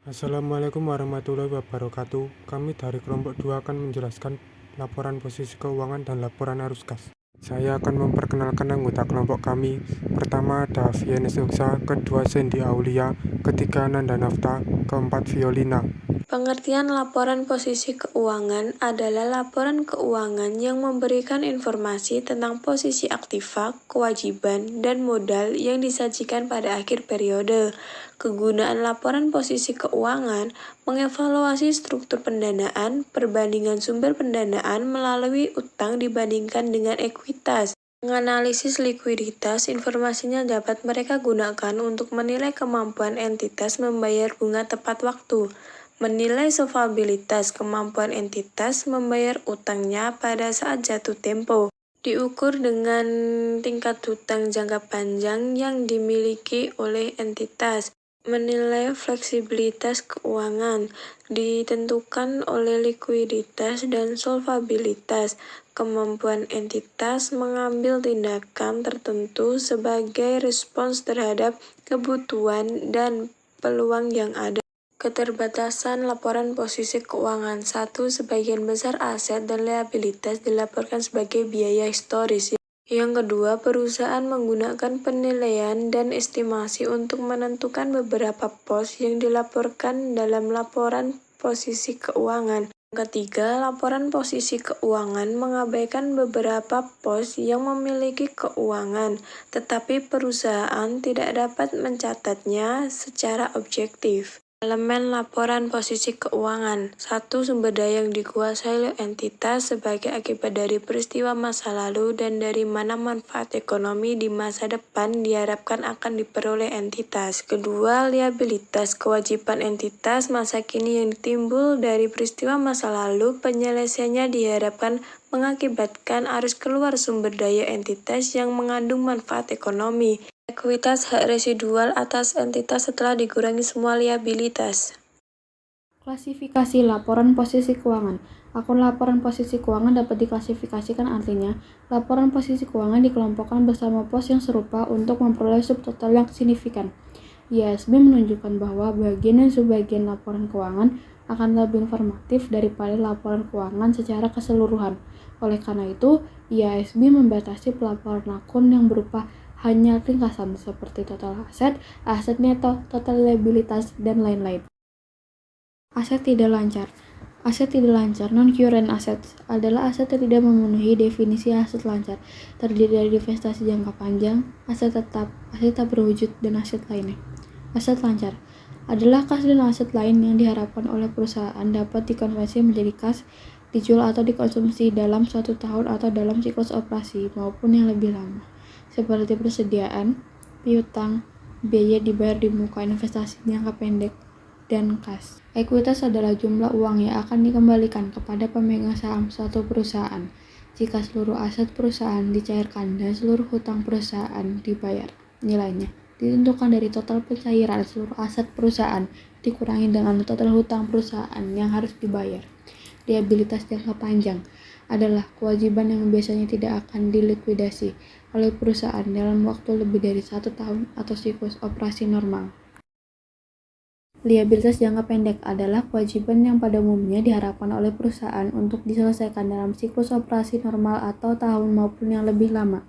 Assalamualaikum warahmatullahi wabarakatuh. Kami dari kelompok 2 akan menjelaskan laporan posisi keuangan dan laporan arus kas. Saya akan memperkenalkan anggota kelompok kami. Pertama ada Vienes Uksa, kedua Sandy Aulia, ketiga Nanda Nafta, keempat Violina. Pengertian laporan posisi keuangan adalah laporan keuangan yang memberikan informasi tentang posisi aktiva, kewajiban, dan modal yang disajikan pada akhir periode. Kegunaan laporan posisi keuangan mengevaluasi struktur pendanaan, perbandingan sumber pendanaan melalui utang dibandingkan dengan ekuitas. Menganalisis likuiditas, informasinya dapat mereka gunakan untuk menilai kemampuan entitas membayar bunga tepat waktu. Menilai solvabilitas, kemampuan entitas membayar utangnya pada saat jatuh tempo, diukur dengan tingkat hutang jangka panjang yang dimiliki oleh entitas. Menilai fleksibilitas keuangan, ditentukan oleh likuiditas dan solvabilitas. Kemampuan entitas mengambil tindakan tertentu sebagai respons terhadap kebutuhan dan peluang yang ada. Keterbatasan laporan posisi keuangan. 1. Sebagian besar aset dan liabilitas dilaporkan sebagai biaya historis. Yang kedua, perusahaan menggunakan penilaian dan estimasi untuk menentukan beberapa pos yang dilaporkan dalam laporan posisi keuangan. Yang ketiga, laporan posisi keuangan mengabaikan beberapa pos yang memiliki keuangan, tetapi perusahaan tidak dapat mencatatnya secara objektif. Elemen laporan posisi keuangan. 1. Sumber daya yang dikuasai oleh entitas sebagai akibat dari peristiwa masa lalu dan dari mana manfaat ekonomi di masa depan diharapkan akan diperoleh entitas. Kedua, liabilitas kewajiban entitas masa kini yang timbul dari peristiwa masa lalu, penyelesaiannya diharapkan mengakibatkan arus keluar sumber daya entitas yang mengandung manfaat ekonomi. Ekuitas hak residual atas entitas setelah dikurangi semua liabilitas. Klasifikasi laporan posisi keuangan. Akun laporan posisi keuangan dapat diklasifikasikan, artinya laporan posisi keuangan dikelompokkan bersama pos yang serupa untuk memperoleh subtotal yang signifikan. IASB menunjukkan bahwa bagian dan subbagian laporan keuangan akan lebih informatif daripada laporan keuangan secara keseluruhan. Oleh karena itu, IASB membatasi pelaporan akun yang berupa hanya ringkasan seperti total aset, aset neto, total liabilitas, dan lain-lain. Aset tidak lancar. Aset tidak lancar, non-current assets, adalah aset yang tidak memenuhi definisi aset lancar, terdiri dari investasi jangka panjang, aset tetap, aset tak berwujud, dan aset lainnya. Aset lancar adalah kas dan aset lain yang diharapkan oleh perusahaan dapat dikonversi menjadi kas, dijual atau dikonsumsi dalam suatu tahun atau dalam siklus operasi maupun yang lebih lama, seperti persediaan, piutang, biaya dibayar di muka investasi jangka pendek, dan kas. Ekuitas adalah jumlah uang yang akan dikembalikan kepada pemegang saham suatu perusahaan jika seluruh aset perusahaan dicairkan dan seluruh hutang perusahaan dibayar. Nilainya ditentukan dari total pencairan seluruh aset perusahaan dikurangi dengan total hutang perusahaan yang harus dibayar. Liabilitas jangka panjang adalah kewajiban yang biasanya tidak akan dilikuidasi oleh perusahaan dalam waktu lebih dari 1 tahun atau siklus operasi normal. Liabilitas jangka pendek adalah kewajiban yang pada umumnya diharapkan oleh perusahaan untuk diselesaikan dalam siklus operasi normal atau tahun maupun yang lebih lama.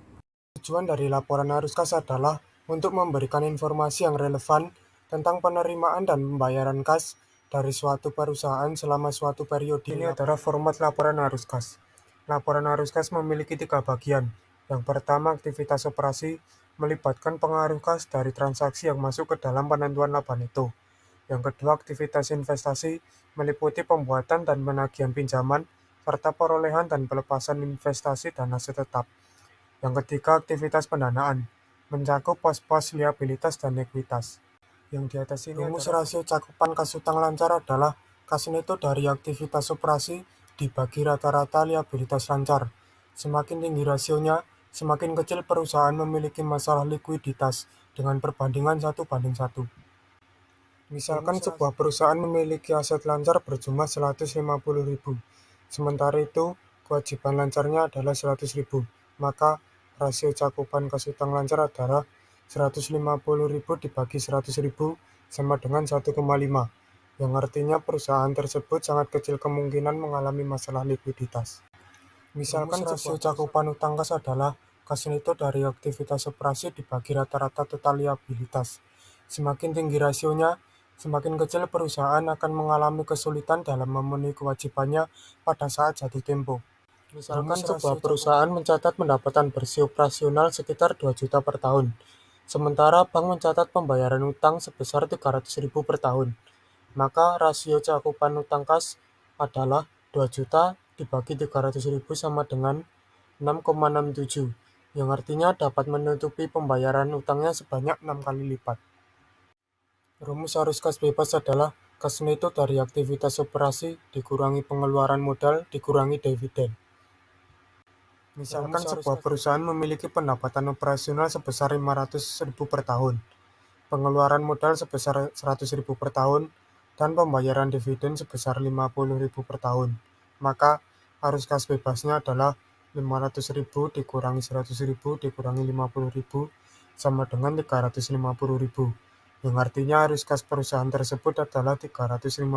Tujuan dari laporan arus kas adalah untuk memberikan informasi yang relevan tentang penerimaan dan pembayaran kas dari suatu perusahaan selama suatu periode. Ini adalah format laporan arus kas. Laporan arus kas memiliki 3 bagian. Yang pertama, aktivitas operasi melibatkan pengaruh kas dari transaksi yang masuk ke dalam penentuan laba neto. Yang kedua, aktivitas investasi meliputi pembuatan dan penagihan pinjaman serta perolehan dan pelepasan investasi dan aset tetap. Yang ketiga, aktivitas pendanaan, mencakup pos-pos liabilitas dan ekuitas. Yang di atas ini rumus rasio cakupan kas utang lancar adalah kas neto dari aktivitas operasi dibagi rata-rata liabilitas lancar. Semakin tinggi rasionya, semakin kecil perusahaan memiliki masalah likuiditas dengan perbandingan 1:1. Misalkan sebuah perusahaan memiliki aset lancar berjumlah 150.000, sementara itu kewajiban lancarnya adalah 100.000, maka rasio cakupan kas utang lancar adalah 150.000 dibagi 100.000 sama dengan 1,5. yang artinya perusahaan tersebut sangat kecil kemungkinan mengalami masalah likuiditas. Misalkan rasio cakupan utang kas adalah kas neto dari aktivitas operasi dibagi rata-rata total liabilitas. Semakin tinggi rasionya, semakin kecil perusahaan akan mengalami kesulitan dalam memenuhi kewajibannya pada saat jatuh tempo. Misalkan sebuah perusahaan mencatat pendapatan bersih operasional sekitar 2 juta per tahun, sementara bank mencatat pembayaran utang sebesar 300.000 per tahun. Maka rasio cakupan utang kas adalah 2 juta dibagi 300.000 sama dengan 6,67, yang artinya dapat menutupi pembayaran utangnya sebanyak 6 kali lipat. Rumus arus kas bebas adalah kas neto dari aktivitas operasi dikurangi pengeluaran modal dikurangi dividen. Misalkan sebuah perusahaan memiliki pendapatan operasional sebesar 500.000 per tahun, pengeluaran modal sebesar 100.000 per tahun, dan pembayaran dividen sebesar 50.000 per tahun. Maka arus kas bebasnya adalah 500.000 dikurangi 100.000 dikurangi 50.000 sama dengan 350.000, yang artinya arus kas perusahaan tersebut adalah 350.000.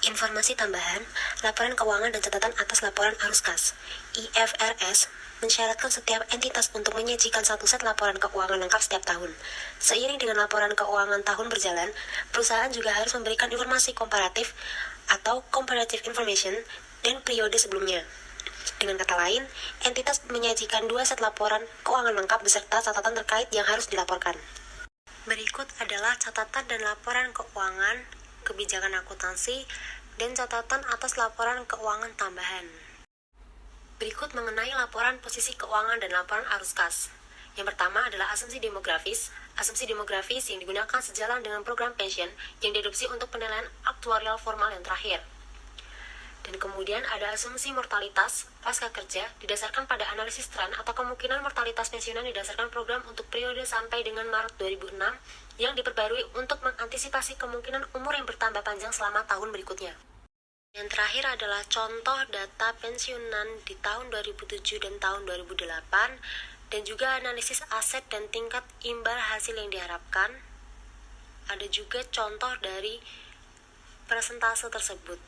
Informasi tambahan, laporan keuangan dan catatan atas laporan arus kas. IFRS mensyaratkan setiap entitas untuk menyajikan satu set laporan keuangan lengkap setiap tahun. Seiring dengan laporan keuangan tahun berjalan, perusahaan juga harus memberikan informasi komparatif atau comparative information dan periode sebelumnya. Dengan kata lain, entitas menyajikan 2 set laporan keuangan lengkap beserta catatan terkait yang harus dilaporkan. Berikut adalah catatan dan laporan keuangan, kebijakan akuntansi, dan catatan atas laporan keuangan tambahan. Berikut mengenai laporan posisi keuangan dan laporan arus kas. Yang pertama adalah asumsi demografis. Asumsi demografis yang digunakan sejalan dengan program pensiun yang diadopsi untuk penilaian aktuarial formal yang terakhir. Dan kemudian ada asumsi mortalitas pasca kerja didasarkan pada analisis tren atau kemungkinan mortalitas pensiunan didasarkan program untuk periode sampai dengan Maret 2006 yang diperbarui untuk mengantisipasi kemungkinan umur yang bertambah panjang selama tahun berikutnya. Yang terakhir adalah contoh data pensiunan di tahun 2007 dan tahun 2008 dan juga analisis aset dan tingkat imbal hasil yang diharapkan. Ada juga contoh dari persentase tersebut.